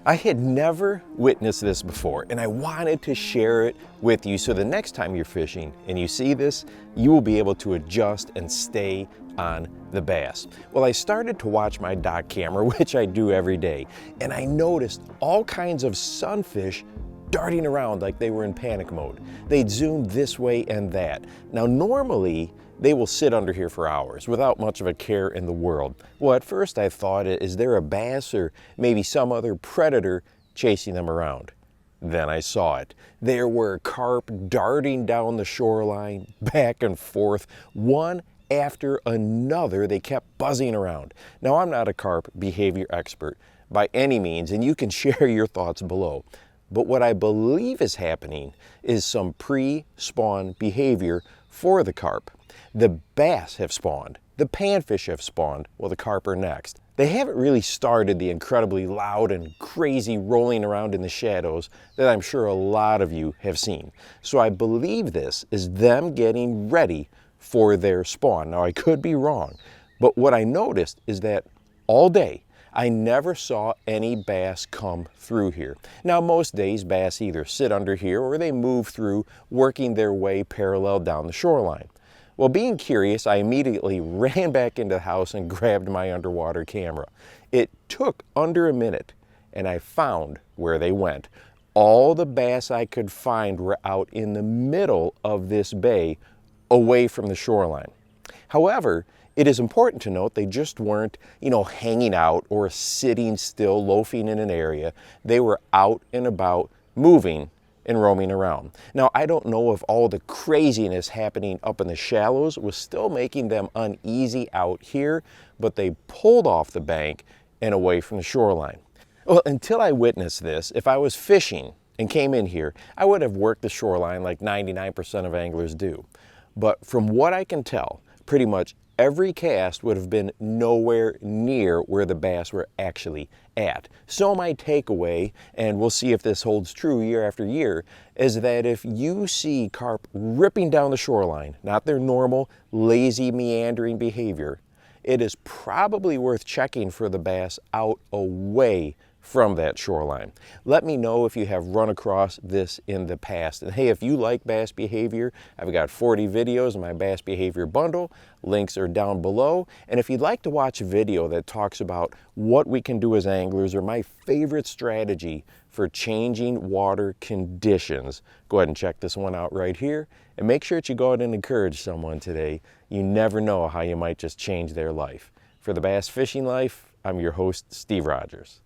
I had never witnessed this before, and I wanted to share it with you so the next time you're fishing and you see this, you will be able to adjust and stay on the bass. Well, I started to watch my dock camera, which I do every day, and I noticed all kinds of sunfish darting around like they were in panic mode. They'd zoom this way and that. Now, normally, they will sit under here for hours without much of a care in the world. Well, at first I thought, is there a bass or maybe some other predator chasing them around? Then I saw it. There were carp darting down the shoreline, back and forth, one after another. They kept buzzing around. Now, I'm not a carp behavior expert by any means, and you can share your thoughts below. But what I believe is happening is some pre-spawn behavior for the carp. The bass have spawned, the panfish have spawned, well, the carp are next. They haven't really started the incredibly loud and crazy rolling around in the shadows that I'm sure a lot of you have seen. So I believe this is them getting ready for their spawn. Now, I could be wrong, but what I noticed is that all day, I never saw any bass come through here. Now, most days bass either sit under here or they move through, working their way parallel down the shoreline. Well, being curious, I immediately ran back into the house and grabbed my underwater camera. It took under a minute, and I found where they went. All the bass I could find were out in the middle of this bay, away from the shoreline. However, it is important to note they just weren't, hanging out or sitting still, loafing in an area. They were out and about, moving and roaming around. Now, I don't know if all the craziness happening up in the shallows was still making them uneasy out here, but they pulled off the bank and away from the shoreline. Well, until I witnessed this, if I was fishing and came in here, I would have worked the shoreline like 99% of anglers do. But from what I can tell, pretty much every cast would have been nowhere near where the bass were actually at. So my takeaway, and we'll see if this holds true year after year, is that if you see carp ripping down the shoreline, not their normal, lazy, meandering behavior, it is probably worth checking for the bass out away from that shoreline. Let me know if you have run across this in the past. And hey, if you like bass behavior, I've got 40 videos in my bass behavior bundle. Links are down below. And if you'd like to watch a video that talks about what we can do as anglers or my favorite strategy for changing water conditions, go ahead and check this one out right here. And make sure that you go out and encourage someone today. You never know how you might just change their life. For the Bass Fishing Life, I'm your host, Steve Rogers.